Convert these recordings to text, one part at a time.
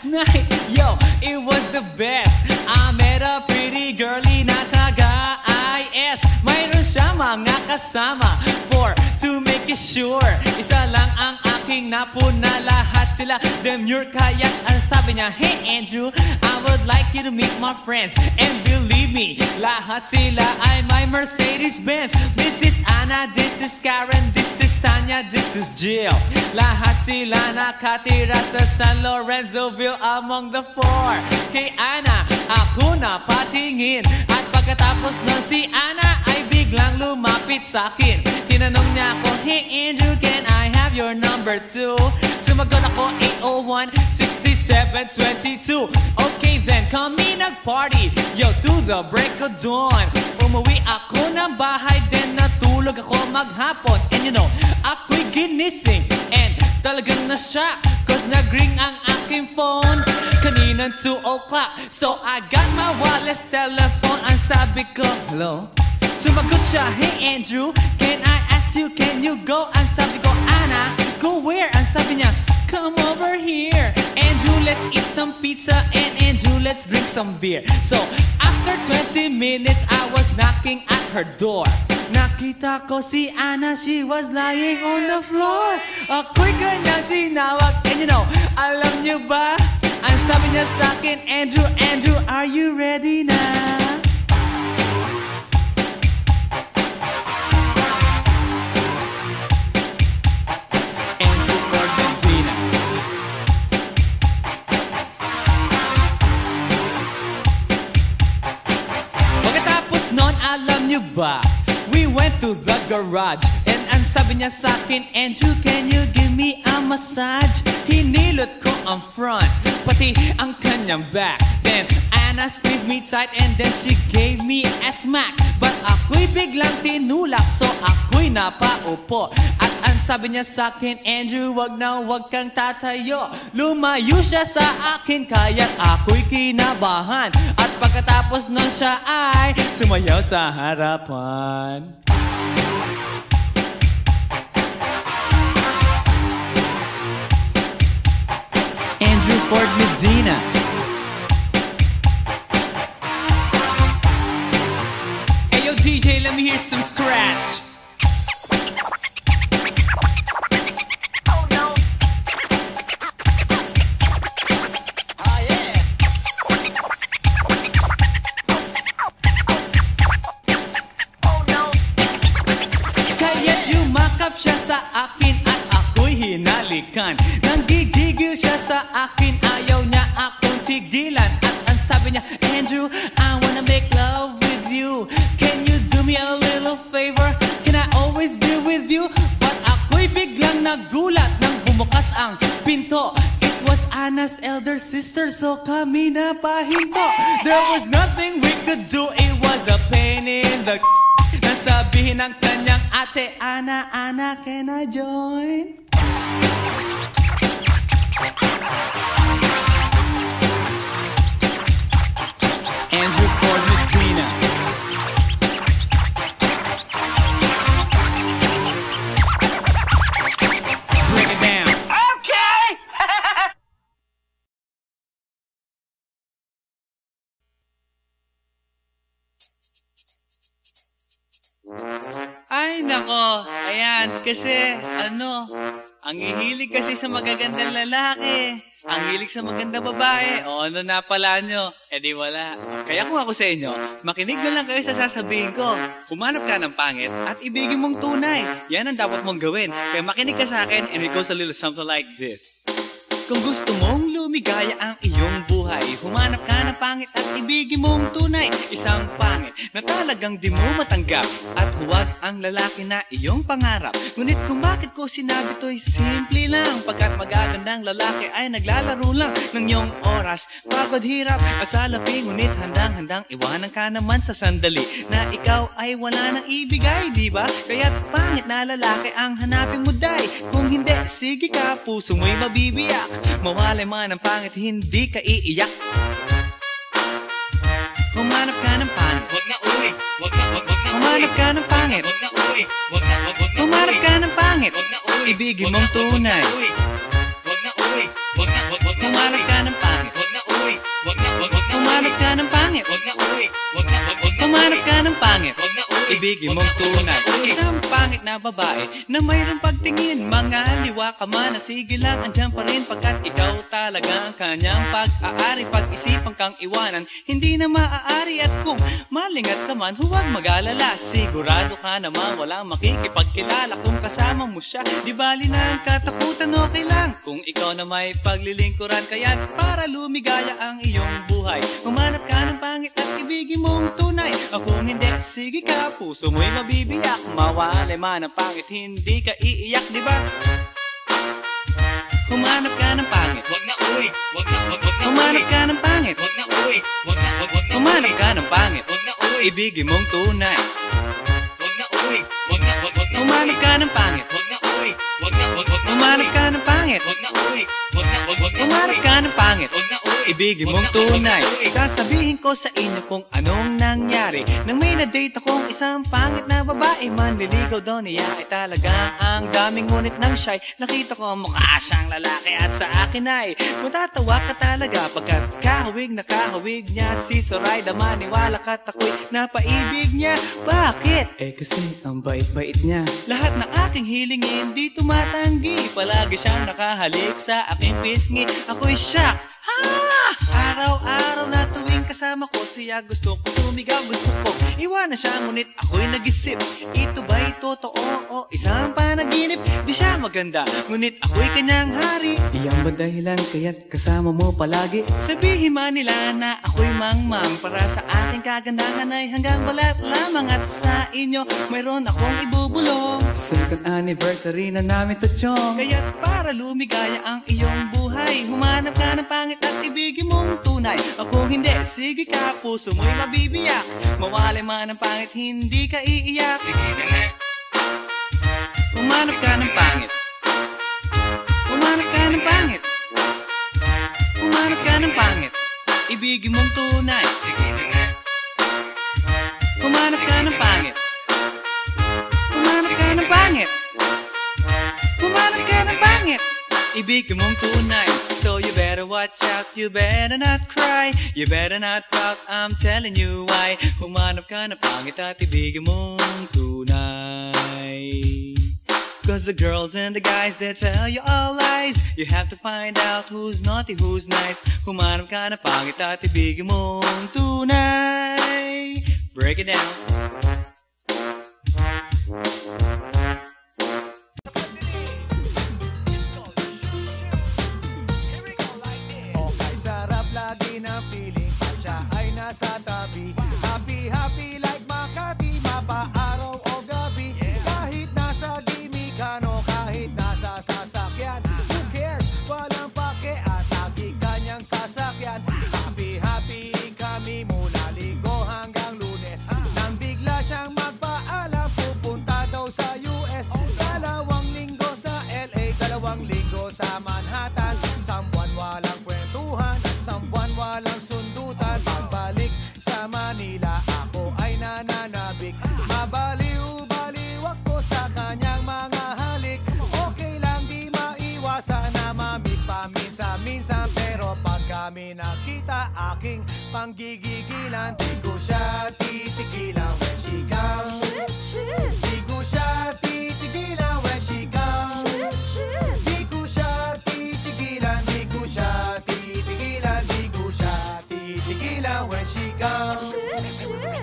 last night, yo, it was the best. I met a pretty girlie na taga-IS. Mayroon siya mga kasama to make it sure. Isa lang ang aking napuna, lahat sila demure. Kaya ang sabi niya, hey Andrew, I would like you to meet my friends. And believe me, lahat sila ay my Mercedes-Benz. This is Anna, this is Karen, this is Tanya, this is Jill. Lahat sila nakatira sa San Lorenzoville among the four. Kay Anna, ako na patingin. At pagkatapos nun si Anna ay biglang lumapit sa akin. Tinanong niya ako, hey Andrew, can I have your number too? Sumagot ako, 801-6722. Okay then, kami nag-party, yo, to the break of dawn. Umuwi ako ng bahay, then natulog ako maghapon. And you know, ako'y ginising, and talagang na-shock, cause nag-ring ang aking phone kaninang 2 o'clock. So I got my wireless telephone. Ang sabi ko, hello? Sumagot siya, hey Andrew, can I ask you, can you go? Ang sabi ko, Anna, go where? Ang sabi niya, come over here. Andrew, let's eat some pizza, and Andrew, let's drink some beer. So after 20 minutes, I was knocking at her door. Nakita ko si Anna, she was lying on the floor. Ako'y kanyang tinawag, and you know, alam niyo ba? Ang sabi niya sa akin, Andrew, Andrew, are you ready na? Andrew Ford Medina. Pagkatapos nun, alam niyo ba? We went to the garage, and ang sabi niya sa akin, Andrew, can you give me a massage? Hinilot ko ang front, pati ang kanyang back. Then Anna squeezed me tight, and then she gave me a smack. But ako'y biglang tinulak, so ako'y napaupo. At ang sabi niya sa akin, Andrew, wag na wag kang tatayo. Lumayo siya sa akin, kaya't ako'y kinabahan. At pagkatapos nun siya ay sumayaw sa harapan. Andrew Ford Medina. Hey yo DJ, let me hear some scratch. Oh no. Oh yeah. Oh no. Kaya't yumakap siya sa akin at ako'y hinalikan. Nanggigigil siya sa akin, ayaw niya akong tigilan. At ang sabi niya, Andrew, I wanna make love with you. Can you do me a little favor? Can I always be with you? But ako'y biglang nagulat nang bumukas ang pinto. It was Anna's elder sister, so kami na pahinto. There was nothing we could do, it was a pain in the nasabihin ng kanyang ate, Anna, Anna, can I join? Andrew Ford Medina. Break it down. Okay. Ay, nako. Ayan, kasi, ang hihilig kasi sa magagandang lalaki. Ang hilig sa magandang babae. O, ano na pala nyo? Eh di wala. Kaya kung ako sa inyo, makinig na lang kayo sa sasabihin ko. Humanap ka ng pangit at ibigin mong tunay. Yan ang dapat mong gawin. Kaya makinig ka sa akin and it goes a little something like this. Kung gusto mong lumigaya ang iyong buhay, humanap ka ng pangit at ibigin mong tunay. Isang pangit na talagang di mo matanggap, at huwag ang lalaki na iyong pangarap. Ngunit kung bakit ko sinabi to'y simple lang, pagkat magagandang lalaki ay naglalaro lang ng iyong oras, pagod, hirap at salapi. Ngunit handang-handang iwanan ka naman sa sandali na ikaw ay wala nang ibigay, di ba? Kaya't pangit na lalaki ang hanapin mo, day. Kung hindi, sige ka, puso mo'y mabibiyak. Mawalay man ang pangit, hindi ka iiyak. Humanap ka ng pangit. Wag na uwi. Wag na Humanap ka ng pangit. Wag na uwi. Wag na Humanap ka ng pangit. Wag na uwi. Ibigin mong tunay. Wag na uwi. Wag na Humanap ka ng pangit. pangit. Wag na, uy. Wag na, wag na, Humanap ka ng pangit, Wag na, uy. ibigin Wag mong na, tunay. wag na, uy. Isang pangit na babae na mayroong pagtingin. Mga liwa ka man, sige lang, andyan pa rin pagkat ikaw talaga ang kanyang pag-aari. Pag-isipan kang iwanan, hindi na maaari. At kung malingat ka man, huwag mag-alala. Sigurado ka naman walang makikipagkilala kung kasama mo siya. Di bali na ang katakutan, okay lang kung ikaw na may paglilingkuran. Kaya para lumigaya ang iyong buhay, humanap ka ng pangit at ibigin mong tunay. Kung hindi, sige ka, puso mo'y mabibiyak. Mawalay man ang pangit, hindi ka iiyak, di ba? Humanap ka ng pangit, Wag na, uy. Wag na, wag na, humanap uy. ka ng pangit, Wag na, uy. Wag na, wag na, humanap uy. ka ng pangit, Wag na, uy. ibigin mong tunay. Wag na, uy. Wag na, wag na, Humanap ka ng pangit, Wag na, uy. Wag na, wag na, humanap ka ng pangit, Wag na, uy. Wag na, wag na, humanap ka ng pangit, Wag na, uy. ibigin Wag mong na, wag na, tunay. uy. Sasabihin ko sa inyo kung anong nangyari nang may na-date akong isang pangit na babae. Manliligaw daw niya ay talaga ang daming, ngunit nang siya'y nakita ko mukha siyang lalaki. At sa akin ay matatawa ka talaga pagkat kahawig na kahawig niya si Zoraida. Maniwala ka't ako'y napaibig niya. Bakit? Eh kasi ang bait-bait niya. Lahat ng aking hilingin di tumatanggi. Palagi siyang nakahalik sa aking pisngi. Ako'y shock. Araw-araw na tuwing kasama ko siya, gusto ko sumigaw, gusto ko iwanan siya, ngunit ako'y nag-isip, ito ba'y totoo o isang panaginip? Di siya maganda, ngunit ako'y kanyang hari. Iyan ba dahilan kaya't kasama mo palagi? Sabihin man nila na ako'y mangmang, para sa aking kagandahan ay hanggang balat lamang. At sa inyo mayroon akong ibubulong. Second anniversary na namin to, chong. Kaya't para lumigaya ang iyong buhay, humanap ka ng pangit at ibigin mong tunay. Kung hindi, sige ka, puso mo'y mabibiyak. Mawalay man ang pangit, hindi ka iiyak. Sige na nga. Humanap ka ng pangit, humanap ka ng pangit, humanap ka ng pangit, ibigin mong tunay. Sige na nga. Humanap ka ng pangit, humanap ka ng pangit, humanap ka ng pangit, ibigin mong tunay. So you better watch out, you better not cry, you better not pout, I'm telling you why. Humanap ka ng pangit at ibigin mong tunay. Cause the girls and the guys, they tell you all lies. You have to find out who's naughty, who's nice. Humanap ka ng pangit at ibigin mong tunay. Break it down. Okay, sarap lagi ng feeling pag siya ay nasa tabi. Happy, happy like Makati, mapaaraw o gabi. Kahit nasa gimikano, kahit nasa sasakyan. Who cares? Walang pake at lagi kanyang sasakyan. Happy, happy kami mula Linggo hanggang Lunes. Nang bigla siyang magpaalam, pupunta daw sa US. 2 linggo sa LA, 2 linggo sa Manhattan. Sambuan walang kwentuhan at sambuan walang sundutan. Pagbalik sa Manila, ako ay nananabik. Mabaliw-baliw ako sa kanyang mga halik. Okay lang, di maiwasan na mamiss paminsan-minsan. Pero pag kami nakita, aking panggigigilan. Di ko siya titigilan when she comes. Di ko siya titigilan when she comes. Di ko siya titigilan, di ko siya titigilan, di ko siya titigilan when she comes.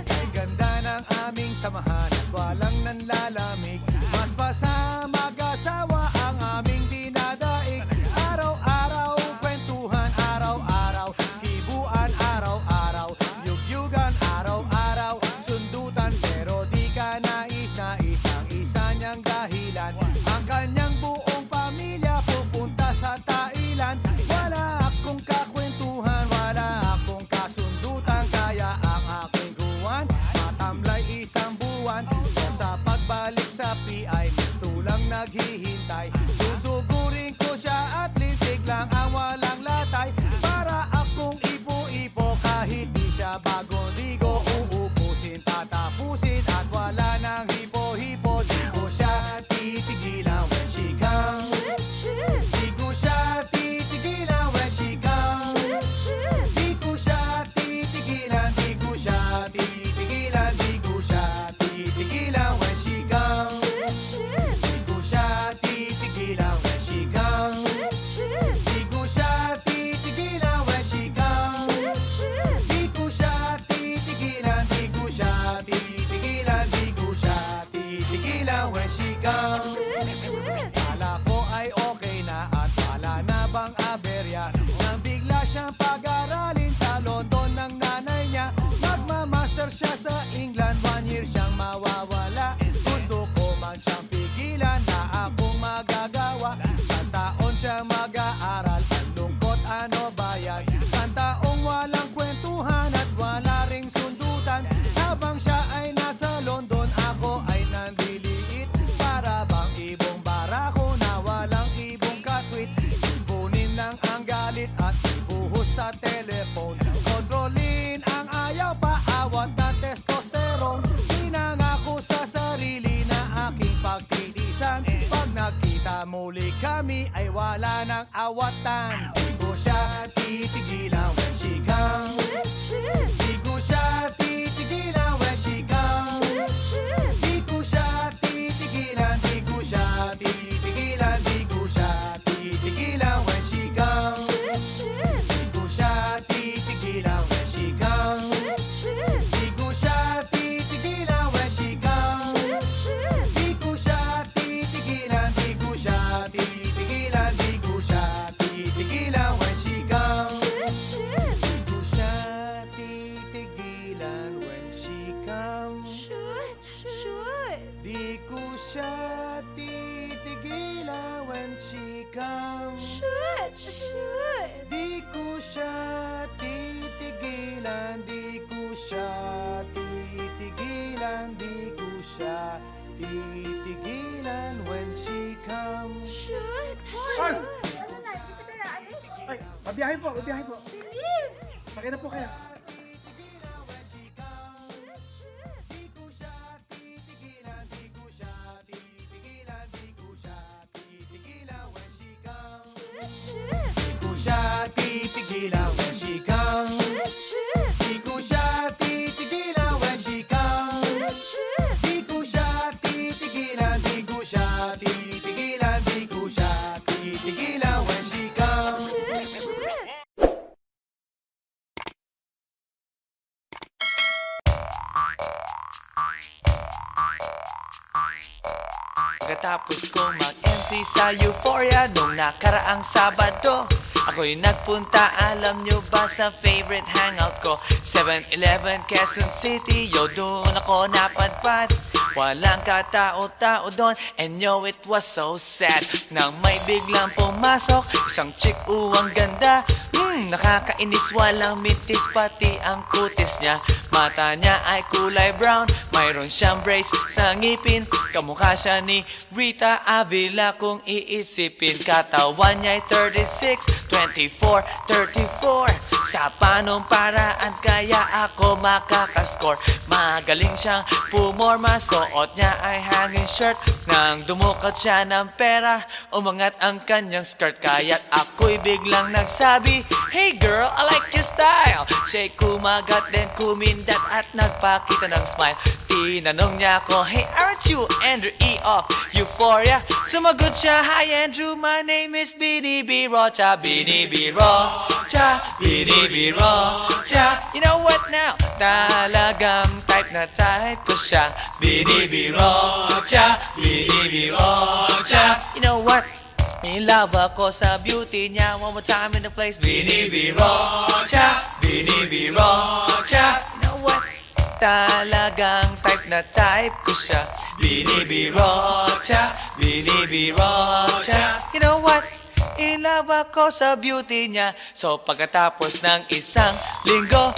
Kay ganda ng aming samahan at walang nanlalamig. Mas pa sa mag-asawa ang aming dinadaig. Araw-araw kwentuhan, araw-araw kibuan, araw-araw yugyugan, araw-araw sundutan. Pero di ka nais-nais ang isa niyang dahilan. Ang kanyang buong pamilya pupunta sa Thailand. Wala akong kakwentuhan, wala akong kasundutan. Kaya ang aking kuwan matamlay isang buwan. So sa pagbalik sa PI, gusto lang naghihintay. Susugurin ko siya at lintik lang ang walang latay. Para akong ipo-ipo kahit di siya bagong ligo. Uubusin, tatapusin at wala nang hipo-hipo. Di ko siya titigilan when she comes. Di ko siya titigilan when she comes. Di ko siya titigilan, di tigilan when she comes. Kala ko ay okay na at wala na bang aberya, nang bigla siyang pag-aralin sa London ng nanay niya. Magmamaster siya sa England, 1 year siyang mawawala. Gusto ko man siyang pigilan, na akong magagawa. Sa taon siya mag-aaral, ang lungkot ano ba yan? Sa taong walang kwentuhan at wala ring sundutan. Habang siya ay nasa London, ako ay nandiliit. Para bang ibong barako na walang ibong katwit. Ipunin lang ang galit at ibuhos sa telephone. Kontrolin ang ayaw, paawat na testosterone. Pinangako sa sarili na aking pagtitisan. Pag nakita muli kami ay wala nang awatan. Di ko siya titigilan when she comes. Di ko siya titigilan when she comes. Di ko siya titigilan, di ko siya titigilan, di ko siya titigilan when she comes. Di ko siya titigilan when she comes. Di ko siya titigilan when she comes. Di ko siya titigilan, di ko siya titigilan, di ko siya titigilan when she comes. Di ko siya titigilan when she comes. Di ko siya titigilan when she comes. Di ko siya titigilan, di ko siya titigilan, di ko siya titigilan when she comes. Ay! Ay, mabiyahe po, mabiyahe po. Sakay na po kayo. Di ko siya titigilan when she comes. Di ko siya titigilan when she comes. Di ko siya titigilan, di ko siya titigilan, di ko siya titigilan when she comes. Pagkatapos kong mag-MC sa Euphoria nung nakaraang Sabado, ako'y nagpunta, alam nyo ba, sa favorite hangout ko, 7-Eleven, Quezon City. Yo, doon ako napadpad, walang katao-tao doon, and yo, it was so sad nang may biglang pumasok isang chick, ang ganda. Nakakainis, walang mintis, pati ang kutis niya. Mata niya ay kulay brown, mayroon siyang brace sa ngipin. Kamukha siya ni Rita Avila kung iisipin. Katawan niya'y 36, 24, 34. Sa panong paraan kaya ako makakascore. Magaling siyang pumorma, suot niya ay hanging shirt. Nang dumukot siya ng pera, umangat ang kanyang skirt. Kaya't ako'y biglang nagsabi, "Hey girl, I like your style." Siya'y kumagat, then kumindat at nagpakita ng smile. Tinanong niya ako, "Hey, aren't you Andrew E. of Euphoria?" Sumagot siya, "Hi Andrew, my name is Bini B. Rocha." Bini B. Rocha, Bini B. Rocha. You know what now? Talagang type na type ko siya. Bini B. Rocha, Bini B. Rocha. You know what? In love ako sa beauty niya. One more time in the place. Bini B. Rocha, Bini B. Rocha. You know what? Talagang type na type ko siya. Bini B. Rocha, Bini B. Rocha. You know what? In love ako sa beauty niya. So pagkatapos ng isang linggo,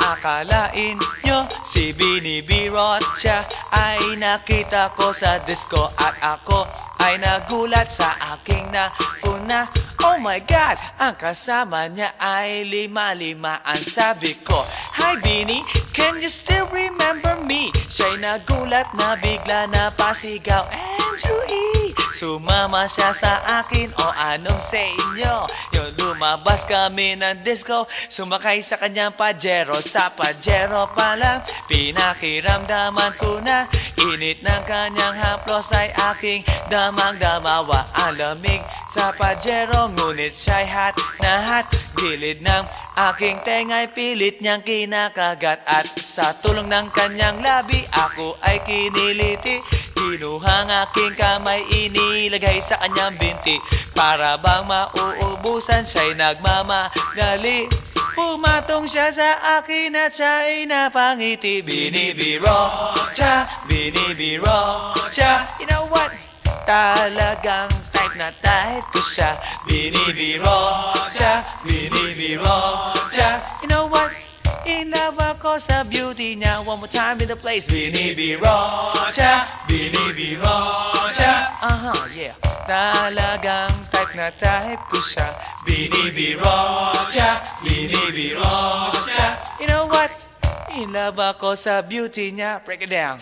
akalain nyo si Bini B. Rocha ay nakita ko sa disco. At ako ay nagulat sa aking napuna. Oh my God, ang kasama niya ay lima-lima. Ang sabi ko, "Hi Bini, can you still remember me?" Siya'y nagulat na bigla na pasigaw, "Andrew E." Sumama siya sa akin, o anong sa inyo? Yung lumabas kami ng disco, sumakay sa kanyang Pajero. Sa Pajero pa lang, pinakiramdaman ko na init ng kanyang haplos ay aking damang-damawa. Ang lamig sa Pajero, ngunit siya'y hot na hot. Gilid ng aking tenga'y pilit niyang kinakagat. At sa tulong ng kanyang labi, ako ay kiniliti. Kinuhang aking kamay, inilagay sa kanyang binti. Para bang mauubusan, siya'y nagmamagali. Pumatong siya sa akin at siya'y napangiti. Binibiro siya, binibiro siya. You know what? Talagang type na type ko siya. Binibiro siya, binibiro siya. You know what? In love ako sa beauty niya. One more time in the place. Binibiro siya, binibiro siya. Yeah. Talagang type na type ko siya. Binibiro siya, binibiro siya. You know what? In love ako sa beauty niya. Break it down.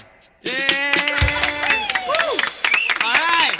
Alright!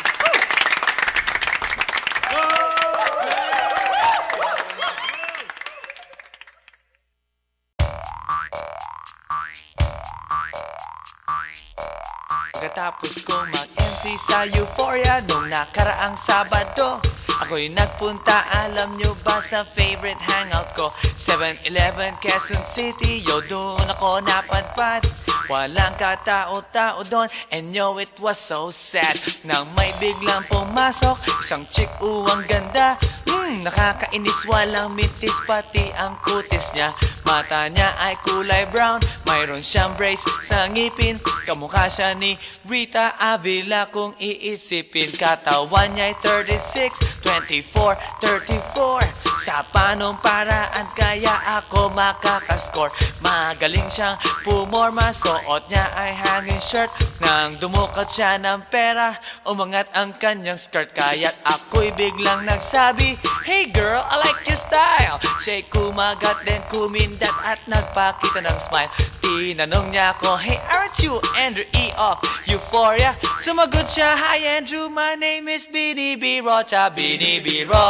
Pagkatapos kong mag-MC sa Euphoria nung nakaraang Sabado, ako'y nagpunta, alam nyo ba, sa favorite hangout ko, 7-Eleven, Quezon City. Yo, doon ako napadpad. Walang katao-tao doon, and yo, it was so sad nang may biglang pumasok isang chick, ang ganda. Nakakainis, walang mintis, pati ang kutis niya. Mata niya ay kulay brown, mayroon siyang brace sa ngipin. Kamukha siya ni Rita Avila kung iisipin. Katawan niya ay 36, 24, 34. Sa panong paraan kaya ako makakascore. Magaling siyang pumorma, suot niya ay hanging shirt. Nang dumukat siya ng pera, umangat ang kanyang skirt. Kaya't ako'y biglang nagsabi, "Hey girl, I like your style." Siya'y kumagat, then kumindat at nagpakita ng smile. Tinanong niya ako, "Hey, aren't you Andrew E. of Euphoria?" Sumagot siya, "Hi Andrew, my name is Binibiro Cha." Binibiro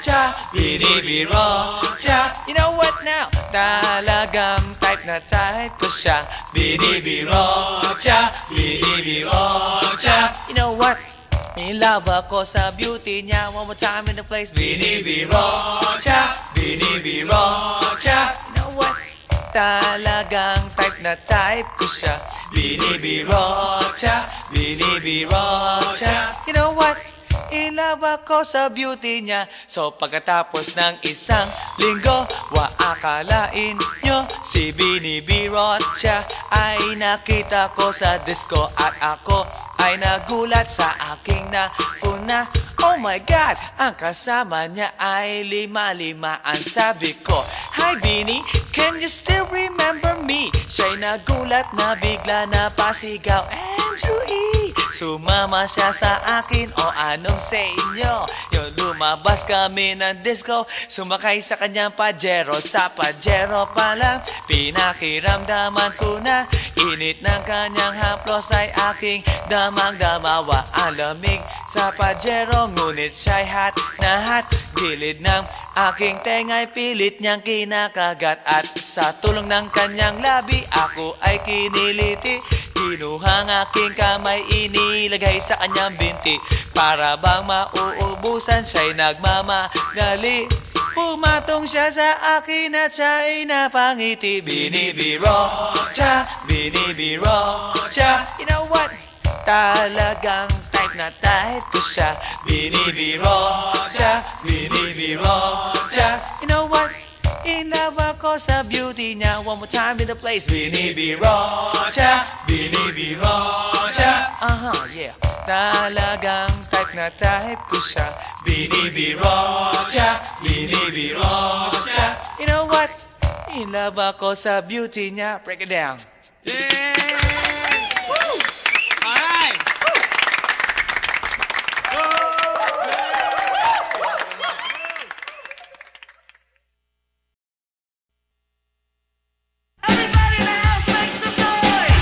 Cha, Binibiro Cha. You know what now? Talagang type na type ko siya. Binibiro Cha, Binibiro Cha. You know what? In love ako sa beauty niya. One more time in the place. Binibiro siya, binibiro siya. You know what? Talagang type na type ko siya. Binibiro siya, binibiro siya. You know what? In love ako sa beauty niya. So pagkatapos ng isang linggo, akalain nyo si Binibiro siya ay nakita ko sa disco. At ako ay nagulat sa aking napuna. Oh my God, ang kasama niya ay lima-limaan. Sabi ko, "Hi Bini, can you still remember me?" Siya'y nagulat na bigla na pasigaw, "Andrew E." Sumama siya sa akin, o anong sa inyo? Yung lumabas kami ng disco, sumakay sa kanyang Pajero. Sa Pajero pa lang, pinakiramdaman ko na init ng kanyang haplos ay aking damang-damawa. Ang lamig sa Pajero, ngunit siya'y hot na hot. Gilid ng aking tenga'y pilit niyang kinakagat. At sa tulong ng kanyang labi, ako ay kiniliti. Kinuhang aking kamay, inilagay sa kanyang binti. Para bang mauubusan, siya'y nagmamagali. Pumatong siya sa akin at siya'y napangiti. Binibiro siya, binibiro siya. You know what? Talagang type na type ko siya. Binibiro siya, binibiro siya. You know what? In love ako sa beauty niya. One more time in the place. Binibiro siya, binibiro siya. Yeah. Talagang type na type ko siya. Binibiro siya, binibiro siya. You know what? In love ako sa beauty niya. Break it down. Alright! Everybody now make some noise.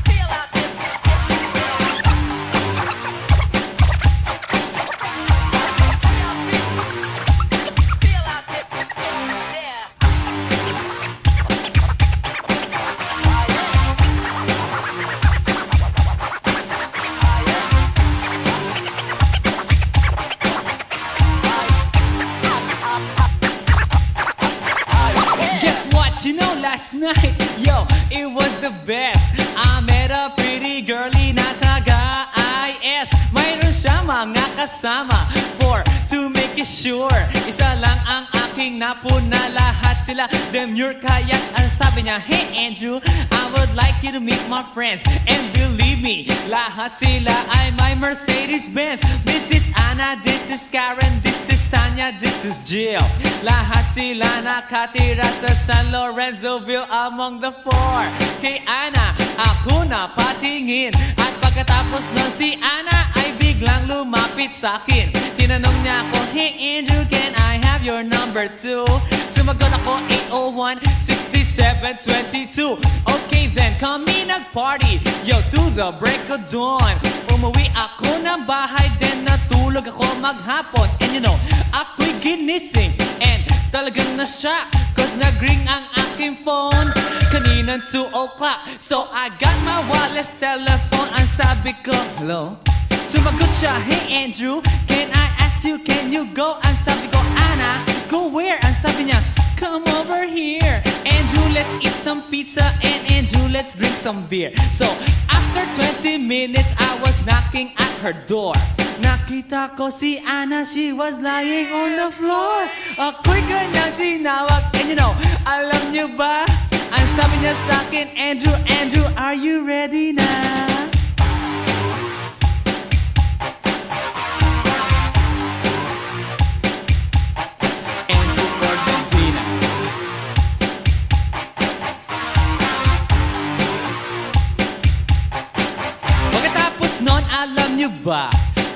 Feel out there. Feel out there. Yo, it was the best. I met a pretty girlie na taga-IS. Mayroon siya mga kasama to make it sure. Isa lang ang aking napuna, lahat sila demure. Kaya ang sabi niya, hey Andrew, I would like you to meet my friends. And believe me, lahat sila ay my Mercedes-Benz. This is Anna, this is Karen, this is Tanya, this is Jill. Lahat sila nakatira sa San Lorenzoville among the four. Kay Anna, ako na patingin. At pagkatapos nun si Anna ay biglang lumapit sa akin. Tinanong niya ako, hey Andrew, can I have your number too? Sumagot ako, 801-6722. Okay then, kami nag-party, yo, to the break of dawn. Umuwi ako ng bahay, then natulog ako maghapon. And you know, ako'y ginising, and talagang na-shock, cause nag-ring ang aking phone kaninang 2 o'clock. So I got my wireless telephone, ang sabi ko, hello? Sumagot siya, hey Andrew, can I ask you, can you go? Ang sabi ko, Anna, go where? Ang sabi niya, come over here. Andrew, let's eat some pizza, and Andrew, let's drink some beer. So after 20 minutes, I was knocking at her door. Nakita ko si Anna, she was lying on the floor. Ako'y kanyang tinawag, and you know, alam niyo ba? Ang sabi niya sa akin, Andrew, Andrew, are you ready na? Andrew Ford Medina. Pagkatapos nun, alam niyo ba?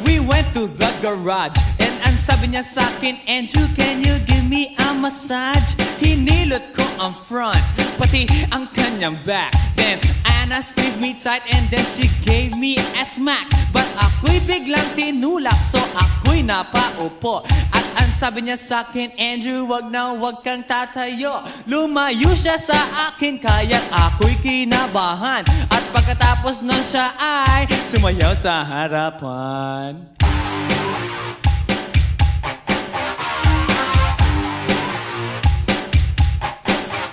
We went to the garage, and ang sabi niya sa akin, Andrew, can you give me a massage? Hinilot ko ang front, pati ang kanyang back. Then Anna squeezed me tight, and then she gave me a smack. But ako'y biglang tinulak, so ako'y napaupo. At ang sabi niya sa akin, Andrew, wag na wag kang tatayo. Lumayo siya sa akin, kaya't ako'y kinabahan. At pagkatapos nun siya ay sumayaw sa harapan.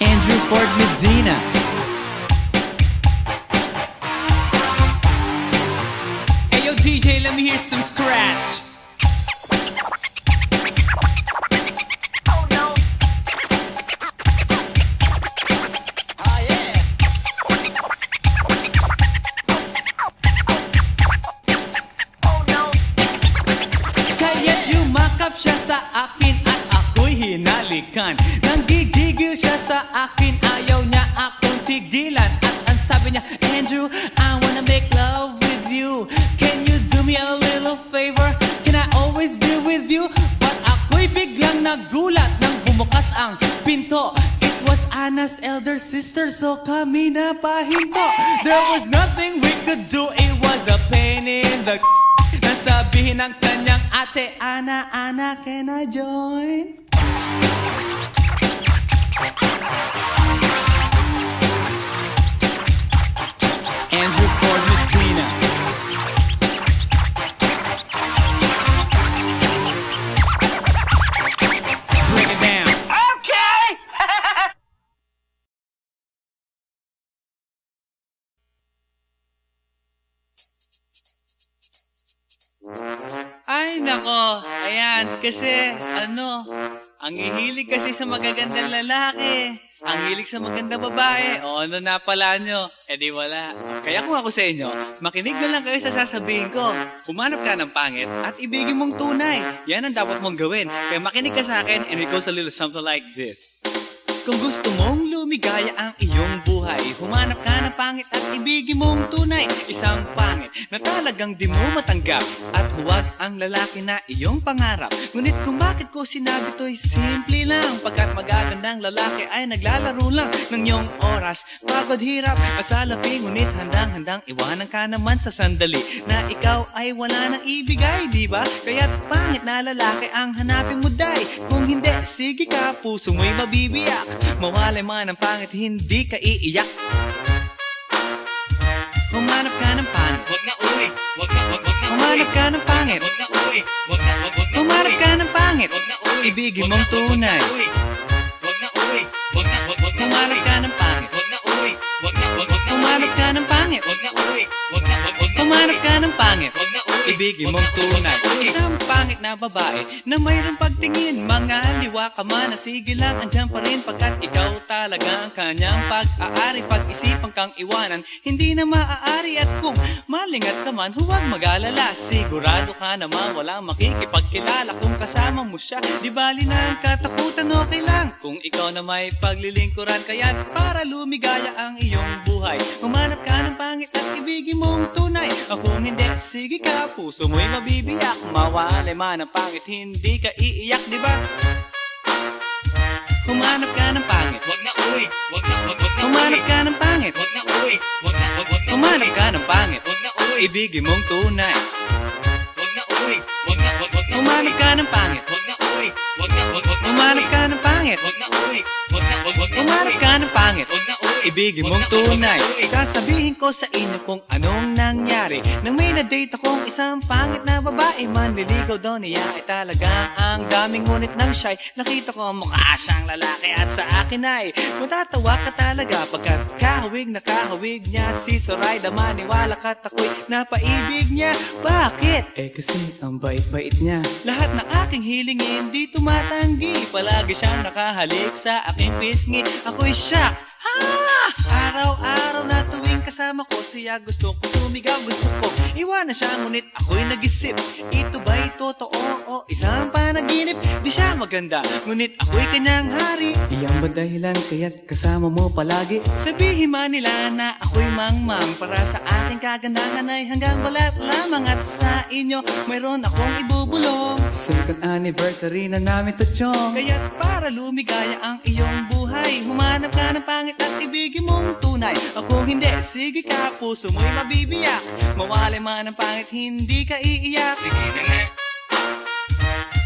Andrew Ford Medina. Hey yo DJ, let me hear some scratch. Oh no. Oh yeah. Oh no. Kaya't yumakap siya sa akin at ako'y hinalikan. Nanggigigil siya sa akin, ayaw niya akong tigilan. At ang sabi niya, Andrew, I wanna make love with you. Can you do me a little favor? Can I always be with you? But ako'y biglang nagulat nang bumukas ang pinto. It was Anna's elder sister, so kami na pahinto. There was nothing we could do, it was a pain in the nasabihin ng kanyang ate, Anna, Anna, can I join? Andrew Ford Medina. Bring it down. Okay. Ay, nako. Ayan, kasi, ang hihilig kasi sa magagandang lalaki. Ang hilig sa magandang babae. O, ano na pala nyo? Eh di wala. Kaya kung ako sa inyo, makinig na lang kayo sa sasabihin ko. Humanap ka ng pangit at ibigin mong tunay. Yan ang dapat mong gawin. Kaya makinig ka sa akin and it goes a little something like this. Kung gusto mong lumigaya ang iyong buhay, humanap ka ng pangit at ibigin mong tunay. Isang pangit na talagang di mo matanggap, at huwag ang lalaki na iyong pangarap. Ngunit kung bakit ko sinabi to'y simple lang, pagkat magagandang lalaki ay naglalaro lang ng iyong oras, pagod, hirap at salapi. Ngunit handang-handang iwanan ka naman sa sandali na ikaw ay wala nang ibigay, di ba? Kaya't pangit na lalaki ang hanapin mo, day. Kung hindi, sige ka, puso mo'y mabibiyak. Mawalay man ang pangit, hindi ka iiyak. Humanap ka ng pangit. Wag na uwi. Wag na uwi. Humanap ka ng pangit. Wag na uwi. Wag na Humanap ka ng pangit. Wag na uwi. Ibigin Wag mong na- tunay. Wag na uwi. Wag na uwi. Wag na Humanap ka ng pangit. Wag na uwi. Humanap ka ng pangit, Wag na, uy. ibigin Wag mong na, tunay. wag na, uy. Isang pangit na babae na mayroong pagtingin. Mga liwa ka man, sige lang, andyan pa rin pagkat ikaw talaga ang kanyang pag-aari. Pag-isipan kang iwanan, hindi na maaari. At kung malingat ka man, huwag mag-alala. Sigurado ka naman walang makikipagkilala. Kung kasama mo siya, di bali na ang katakutan, okay lang. Kung ikaw na may paglilingkuran, kaya't para lumigaya ang iyong buhay, humanap ka ng pangit at ibigin mong tunay. Kung hindi, sige ka, puso mo'y mabibiyak. Mawalay man ang pangit, hindi ka iiyak, di ba? Humanap ka ng pangit, Wag na, uy. Wag na, wag na, humanap uy. ka ng pangit, Wag na, uy. Wag na, wag na, humanap uy. ka ng pangit, Wag na, uy. ibigin mong tunay. Wag na, uy. Wag na, wag na, Humanap uy. ka ng pangit, Wag na, uy. Wag na, wag na, humanap uy. ka ng pangit, Wag na, uy. Wag na, wag na, humanap uy. ka ng pangit, Wag na, uy. ibigin Wag mong na, wag na, tunay. uy. Sasabihin ko sa inyo kung anong nangyari nang may na-date akong isang pangit na babae. Manliligaw daw niya ay talagang ang daming, ngunit nang siya'y nakita ko mukha siyang lalaki. At sa akin ay matatawa ka talaga pagkat kahawig na kahawig niya si Zoraida. Maniwala ka't ako'y napaibig niya. Bakit? Eh kasi ang bait-bait niya. Lahat ng aking hilingin di tumatanggi. Palagi siyang nakahalik sa aking pisngi. Ako'y shock. Araw-araw na tuwing kasama ko siya, gusto ko sumigaw, gusto ko iwanan siya, ngunit ako'y nag-isip, ito ba'y totoo o isang panaginip? Di siya maganda, ngunit ako'y kanyang hari. Iyan ba dahilan kaya't kasama mo palagi? Sabihin man nila na ako'y mangmang, para sa aking kagandahan ay hanggang balat lamang. At sa inyo mayroon akong ibubulong. Second anniversary na namin to, chong. Kaya't para lumigaya ang iyong buhay, humanap ka ng pangit at ibigin mong tunay. Kung hindi, sige ka, puso mo'y mabibiyak. Mawalay man ang pangit, hindi ka iiyak. Sige na nga.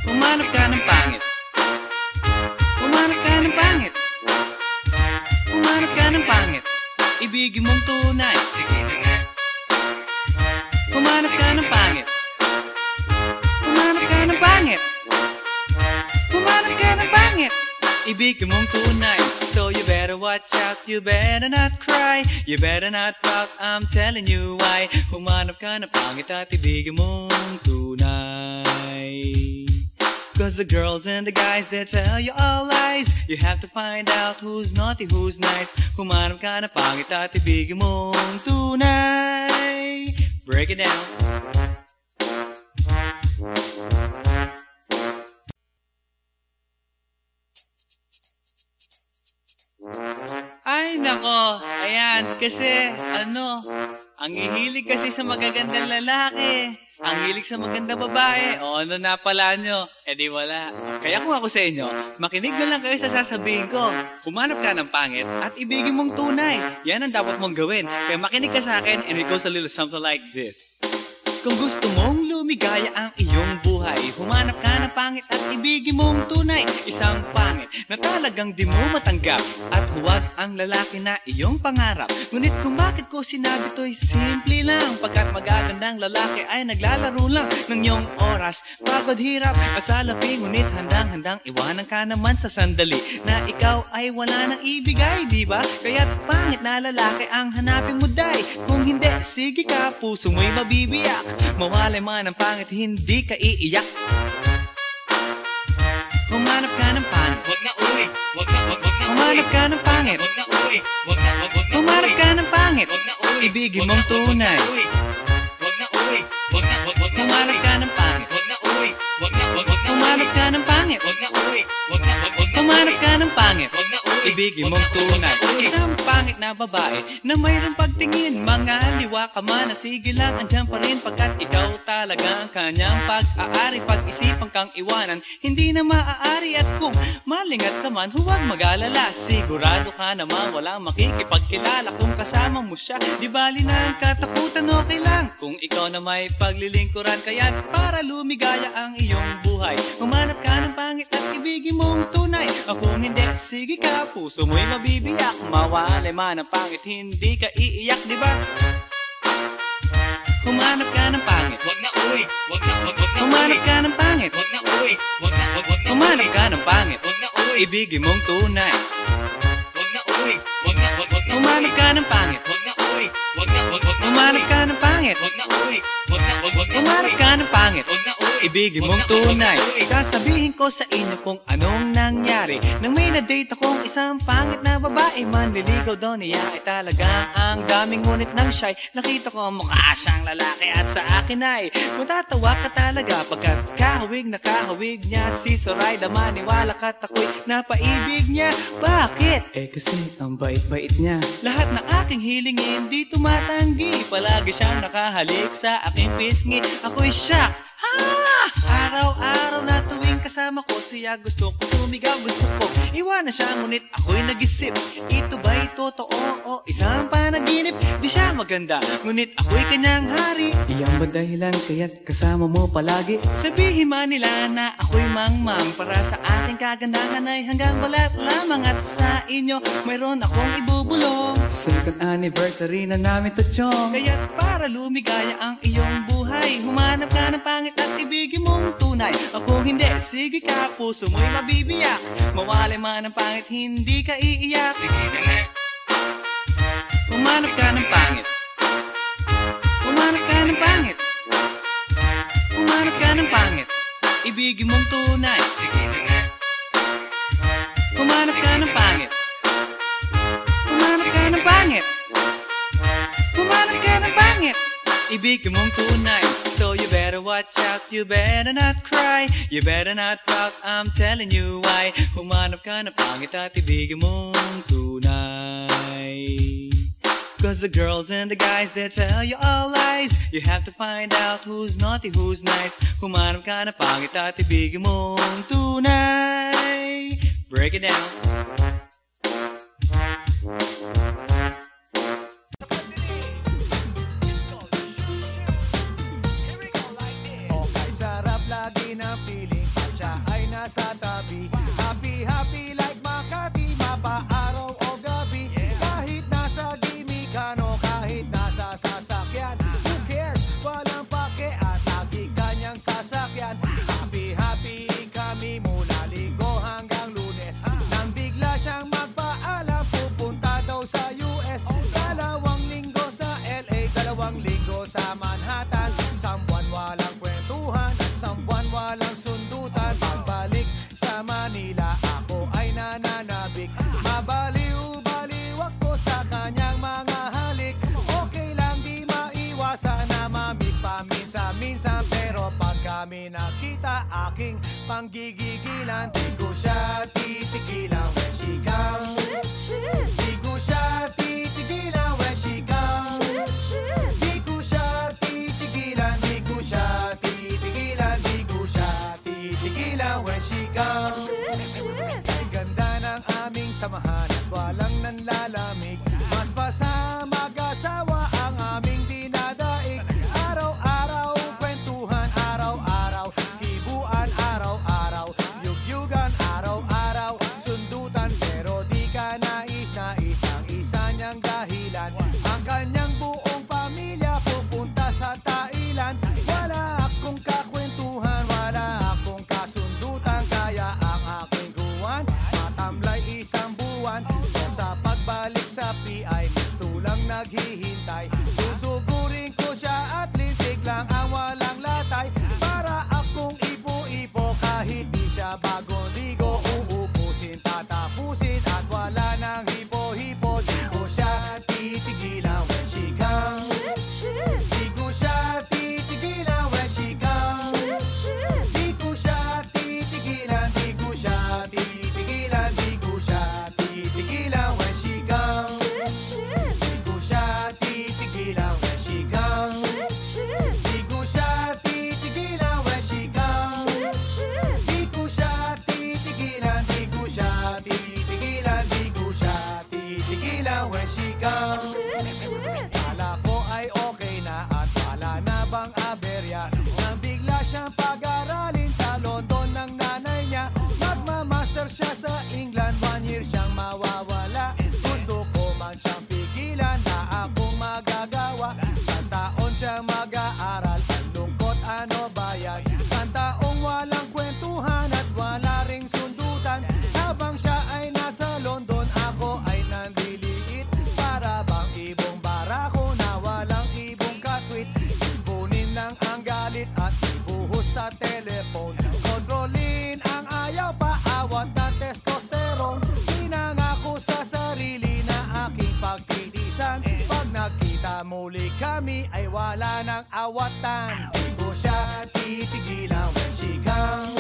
Humanap ka ng pangit, humanap ka ng pangit, humanap ka ng pangit, ibigin mong tunay. Sige na nga. Humanap ka ng pangit, humanap ka ng pangit, humanap ka ng pangit, ibigin mong tunay. So you better watch out, you better not cry, you better not pout, I'm telling you why. Humanap ka ng pangit at ibigin mong tunay. Cause the girls and the guys, they tell you all lies. You have to find out who's naughty, who's nice. Humanap ka ng pangit at ibigin mong tunay. Break it down. Ay nako, ayan, kasi ang hihilig kasi sa magagandang lalaki, ang hilig sa magandang babae, o ano na pala nyo, di wala. Kaya kung ako sa inyo, makinig na lang kayo sa sasabihin ko. Humanap ka ng pangit at ibigin mong tunay. Yan ang dapat mong gawin. Kaya makinig ka sa akin and it goes a little something like this. Kung gusto mong lumigaya ang iyong buhay, humanap ka ng pangit at ibigin mong tunay. Isang pangit na talagang di mo matanggap, at huwag ang lalaki na iyong pangarap. Ngunit kung bakit ko sinabi to'y simple lang, pagkat magagandang lalaki ay naglalaro lang ng iyong oras, pagod, hirap at salapi. Ngunit handang-handang iwanan ka naman sa sandali na ikaw ay wala nang ibigay, di ba? Kaya't pangit na lalaki ang hanapin mo, day. Kung hindi, sige ka, puso mo'y mabibiyak. Mawalay man ang pangit, hindi ka iiyak. Humanap ka ng pangit, Wag na, uy. Wag na, wag na, uy. humanap ka ng pangit, Wag na, uy. Wag na, wag na, humanap uy. ka ng pangit, Wag na, uy. ibigin Wag mong na, wag na, tunay. uy. Wag na, uy. Wag na, wag na, Humanap uy. ka ng pangit, Wag na, uy. Wag na, wag na, humanap uy. ka ng pangit, Wag na, uy. Wag na, wag na, humanap uy. ka ng pangit, Wag na, uy. ibigin Wag mong na, wag tunay. na, uy. Isang pangit na babae na mayroong pagtingin, mga liwa ka man, sige lang, andyan pa rin pagkat ikaw talaga ang kanyang pag-aari. Pag-isipan kang iwanan, hindi na maaari. At kung malingat ka man, huwag mag-alala. Sigurado ka naman walang makikipagkilala. Kung kasama mo siya, di bali na ang katakutan, okay lang. Kung ikaw na may paglilingkuran, kaya't para lumigaya ang iyong buhay, humanap ka ng pangit at ibigin mong tunay. Kung hindi, sige ka, puso mo'y mabibiyak. Mawalay man ang pangit, hindi ka iiyak, di ba? Humanap ka ng pangit, Wag na, uy. Wag na, wag na, humanap uy. ka ng pangit, Wag na, uy. Wag na, wag na, humanap uy. ka ng pangit, Wag na, uy. ibigin mong tunay. Wag na, uy. Wag na, wag na, Humanap uy. ka ng pangit, Wag na, uy. Wag na, wag Umanap ka ng pangit. Wag na, uy. Wag na, wag na, Umanap ka ng pangit. Wag na, uy. Ibigin Wag mong na, uy. tunay. Wag na, uy. Sasabihin ko sa inyo kung anong nangyari nang may na-date akong isang pangit na babae. Manliligaw daw niya ay talaga ang daming ngunit ng shy. Nakita ko mukha siyang lalaki at sa akin ay matatawa ka talaga pagkat kahawig na kahawig niya si Zoraida. Maniwala ka't ako'y napaibig niya. Bakit? Eh kasi ang bait-bait niya. Lahat ng aking hilingin di tumatanggi. Palagi siyang nakahalik sa aking pisngi. Ako'y shock. Araw-araw na tuwing kasama ko siya, gusto ko sumigaw, gusto ko iwanan siya, ngunit ako'y nag-isip, ito ba'y totoo o isang panaginip? Di siya maganda, ngunit ako'y kanyang hari. Iyan ba dahilan kaya't kasama mo palagi? Sabihin man nila na ako'y mangmang, para sa aking kagandahan ay hanggang balat lamang. At sa inyo mayroon akong ibubulong. Second anniversary na namin to, chong. Kaya't para lumigaya ang iyong buhay, humanap ka ng pangit at ibigin mong tunay. Ako hindi, sige ka, puso mo'y mabibiyak. Mawalay man ang pangit, hindi ka iiyak. Sige na nga. Humanap ka ng pangit. Humanap ka ng pangit. Humanap ka ng pangit. Ibigin mong tunay. Sige na nga. Humanap ka ng pangit. Humanap ka ng pangit. Humanap ka ng pangit. Ibigin mong tunay. So you better watch out, you better not cry, you better not pout, I'm telling you why. Humanap ka ng pangit at ibigin mong tunay. Cause the girls and the guys, they tell you all lies. You have to find out who's naughty, who's nice. Humanap ka ng pangit at ibigin mong tunay. Break it down. Okay, sarap lagi na feeling at siya ay nasa tabi. Happy, happy like Makati, mapaaraw o gabi. Kahit nasa gimikano, kahit nasa sasakyan. Who cares? Walang pake at lagi kanyang sasakyan. Happy, happy kami mula Linggo hanggang Lunes. Nang bigla siyang magpaalam, pupunta daw sa US. 2 linggo sa LA, 2 linggo sa Manhattan. Sambuan walang kwentuhan at sambuan walang sundutan. Pagbalik sa Manila, ako ay nananabik. Mabaliw-baliw ako sa kanyang mga halik. Okay lang, di maiwasan na mamiss paminsan-minsan. Pero pag kami nakita, aking panggigigilan. Di ko siya titigilan when she comes. Di ko siya titigilan when she comes. Di ko siya titigilan, di ko siya titigilan, di ko siya titigilan when she comes. Kay ganda ng aming samahan at walang nanlalamig. Mas pa sa mag-asawa ang aming dinadaig. Araw-araw kwentuhan, araw-araw kibuan, araw-araw yugyugan, araw-araw sundutan. Pero di ka nais-nais ang isa niyang dahilan. Ang kanyang buong pamilya pupunta sa Thailand. Wala akong kakwentuhan, wala akong kasundutan. Kaya ang aking kuwan matamlay isang buwan. So sa pagbalik sa PI, gusto lang naghihintay. Susugurin ko siya at lintik lang ang walang latay. Para akong ipo-ipo kahit di siya bagong ligo. Uubusin, tatapusin at wala nang hipo-hipo. Di ko siya titigilan when she comes. Di ko siya titigilan when she comes. Di ko siya titigilan, di ko siya titigilan, di ko siya titigilan when she comes. Di ko siya titigilan. minsan pag nakita muli kami ay wala nang awatan. Di ko siya titigilan when she comes.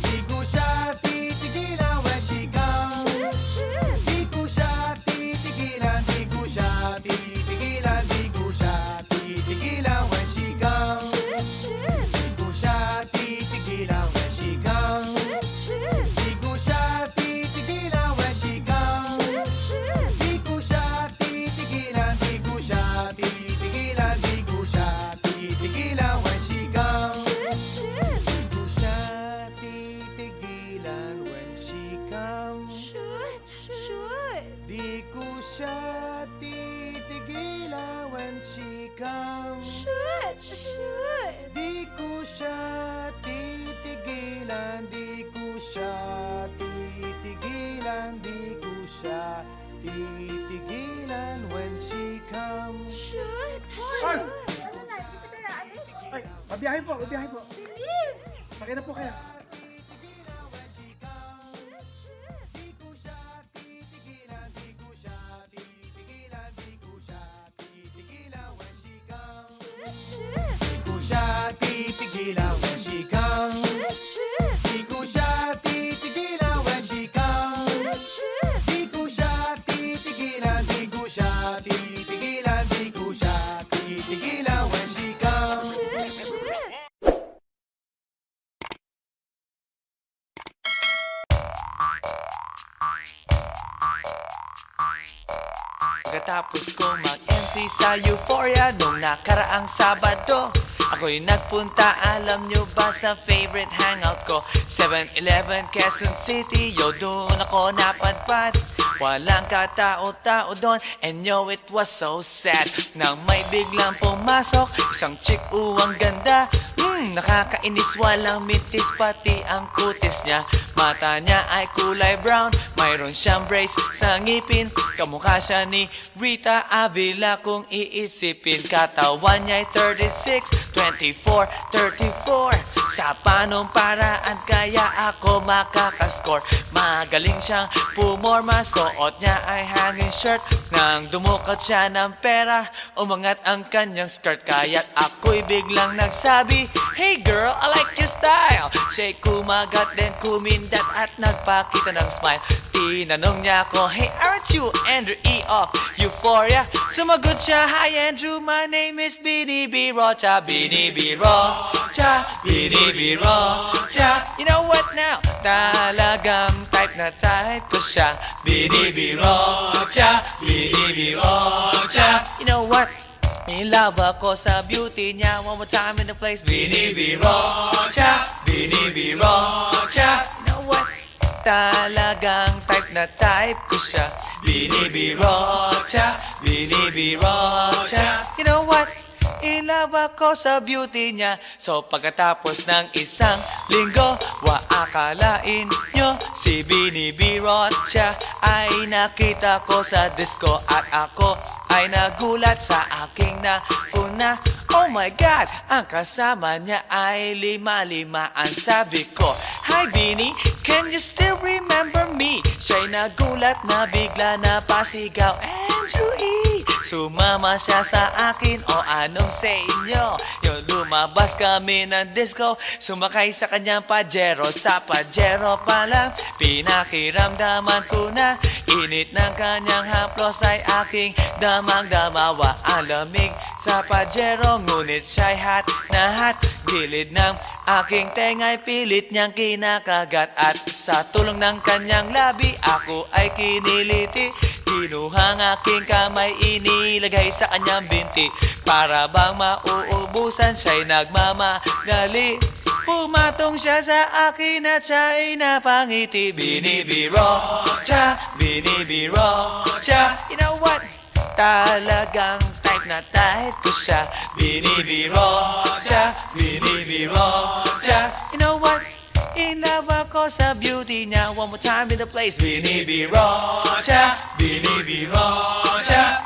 Di ko siya titigilan when she comes. Di ko siya titigilan, di ko siya titigilan, di ko siya titigilan when she comes. Di ko siya titigilan when she comes. Di ko siya titigilan when she comes. Di ko siya titigilan, di ko siya titigilan, di ko siya titigilan when she comes. Di ko siya titigilan when she comes. Di ko siya titigilan when she comes. Di ko siya titigilan, di ko siya titigilan, di ko siya titigilan when she comes. Ay! Ano na, hindi pa tayo alis? Ay, mabiyahe po. Bilis! Sakay na po kayo. Di ko siya titigilan when she comes. Di ko siya titigilan when she comes. Di ko siya titigilan, di ko siya titigilan, di ko siya titigilan when she comes. Pagkatapos kong mag-MC sa Euphoria nung nakaraang Sabado, ako'y nagpunta, alam nyo ba, sa favorite hangout ko, 7-Eleven, Quezon City. Yo, doon ako napadpad, walang katao-tao doon, and yo, it was so sad nang may biglang pumasok isang chick, ang ganda. Nakakainis, walang mintis, pati ang kutis niya. Mata niya ay kulay brown, mayroon siyang brace sa ngipin. Kamukha siya ni Rita Avila kung iisipin. Katawan niya ay 36, 24, 34. Sa panong paraan kaya ako makakascore. Magaling siyang pumorma, suot niya ay hanging shirt. Nang dumukot siya ng pera, umangat ang kanyang skirt. Kaya't ako'y biglang nagsabi, "Hey girl, I like your style." Siya'y kumagat, then kumindat at nagpakita ng smile. Tinanong niya ako, "Hey, aren't you Andrew E. of Euphoria?" Sumagot siya, "Hi Andrew, my name is Bini B. Rocha." Bini B. Rocha, Bini B. Rocha. You know what now? Talagang type na type ko siya. Bini B. Rocha, Bini B. Rocha. You know what? In love ako sa beauty niya. One more time in the place. Bini B. Rocha, Bini B. Rocha. You know what? Talagang type na type ko siya. Bini B. Rocha, Bini B. Rocha. You know what? In love ako sa beauty niya. So pagkatapos ng isang linggo, akalain nyo si Bini B. Rocha ay nakita ko sa disco. At ako ay nagulat sa aking napuna. Oh my God, ang kasama niya ay lima-limaan. Sabi ko, "Hi Bini, can you still remember me?" Siya'y nagulat na bigla na pasigaw, "Andrew E." Sumama siya sa akin, o anong sa inyo? Yung lumabas kami ng disco, sumakay sa kanyang Pajero. Sa Pajero pa lang, pinakiramdaman ko na init ng kanyang haplos ay aking damang-damawa. Ang lamig sa Pajero, ngunit siya'y hot na hot. Gilid ng aking tenga'y pilit niyang kinakagat. At sa tulong ng kanyang labi, ako ay kiniliti. Kinuha ang aking kamay, inilagay sa kanyang binti. Para bang mauubusan, siya'y nagmamagali. Pumatong siya sa akin at siya'y napangiti. Bini B. Rocha, Bini B. Rocha. You know what? Talagang type na type ko siya. Bini B. Rocha, Bini B. Rocha. You know what? In love ako sa beauty niya. One more time in the place. Bini B. Rocha, Bini B. Rocha.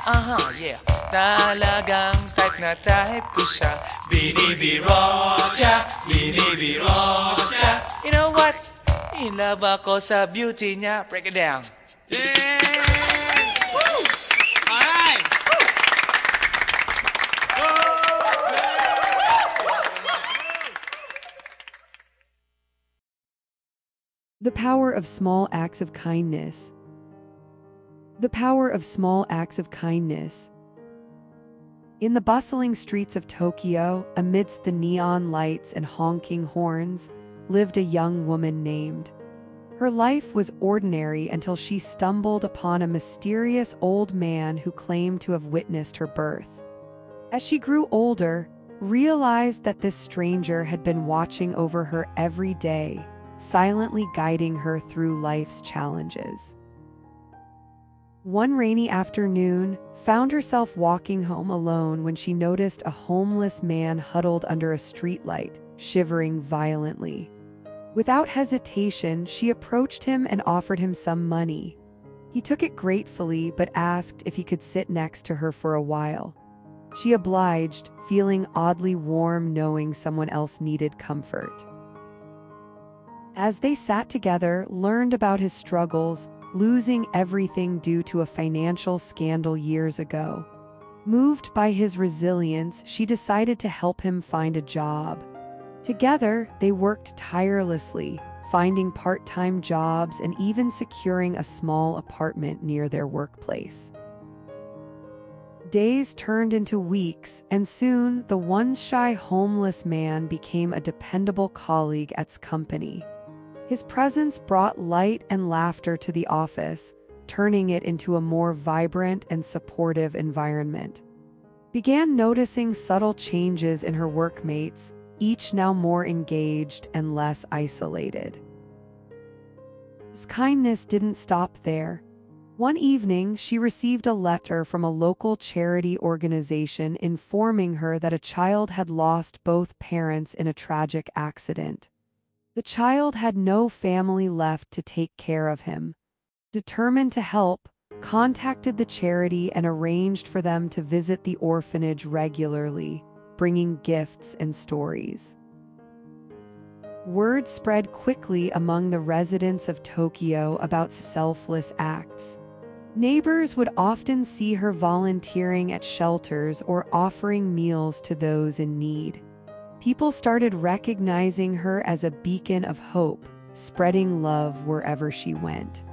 Yeah. Talagang type na type ko siya. Bini B. Rocha, Bini B. Rocha. You know what? In love ako sa beauty niya. Break it down. Yeah! Woo! Alright! The power of small acts of kindness. The power of small acts of kindness. In the bustling streets of Tokyo, amidst the neon lights and honking horns, lived a young woman named. Her life was ordinary until she stumbled upon a mysterious old man who claimed to have witnessed her birth. As she grew older, realized that this stranger had been watching over her every day, silently guiding her through life's challenges. One rainy afternoon, found herself walking home alone when she noticed a homeless man huddled under a streetlight, shivering violently. Without hesitation, she approached him and offered him some money. He took it gratefully but asked if he could sit next to her for a while. She obliged, feeling oddly warm knowing someone else needed comfort. As they sat together, learned about his struggles, losing everything due to a financial scandal years ago. Moved by his resilience, she decided to help him find a job. Together, they worked tirelessly, finding part-time jobs and even securing a small apartment near their workplace. Days turned into weeks, and soon the once shy homeless man became a dependable colleague at his company. His presence brought light and laughter to the office, turning it into a more vibrant and supportive environment. Began noticing subtle changes in her workmates, each now more engaged and less isolated. His kindness didn't stop there. One evening, she received a letter from a local charity organization informing her that a child had lost both parents in a tragic accident. The child had no family left to take care of him. Determined to help, contacted the charity and arranged for them to visit the orphanage regularly, bringing gifts and stories. Word spread quickly among the residents of Tokyo about selfless acts. Neighbors would often see her volunteering at shelters or offering meals to those in need. People started recognizing her as a beacon of hope, spreading love wherever she went.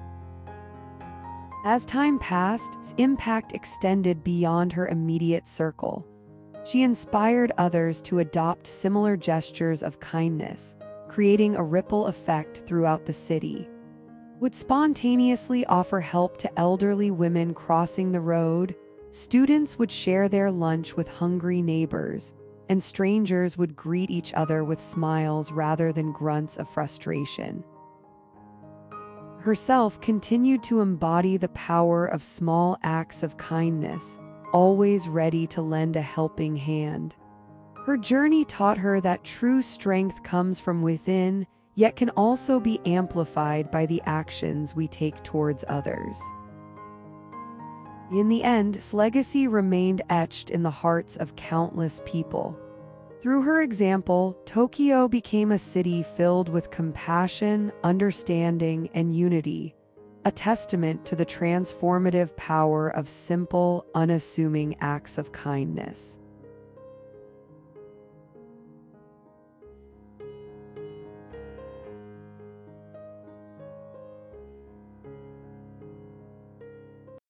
As time passed, its impact extended beyond her immediate circle. She inspired others to adopt similar gestures of kindness, creating a ripple effect throughout the city. Would spontaneously offer help to elderly women crossing the road, students would share their lunch with hungry neighbors, and strangers would greet each other with smiles rather than grunts of frustration. Herself continued to embody the power of small acts of kindness, always ready to lend a helping hand. Her journey taught her that true strength comes from within, yet can also be amplified by the actions we take towards others. In the end, his legacy remained etched in the hearts of countless people. Through her example, Tokyo became a city filled with compassion, understanding, and unity, a testament to the transformative power of simple, unassuming acts of kindness.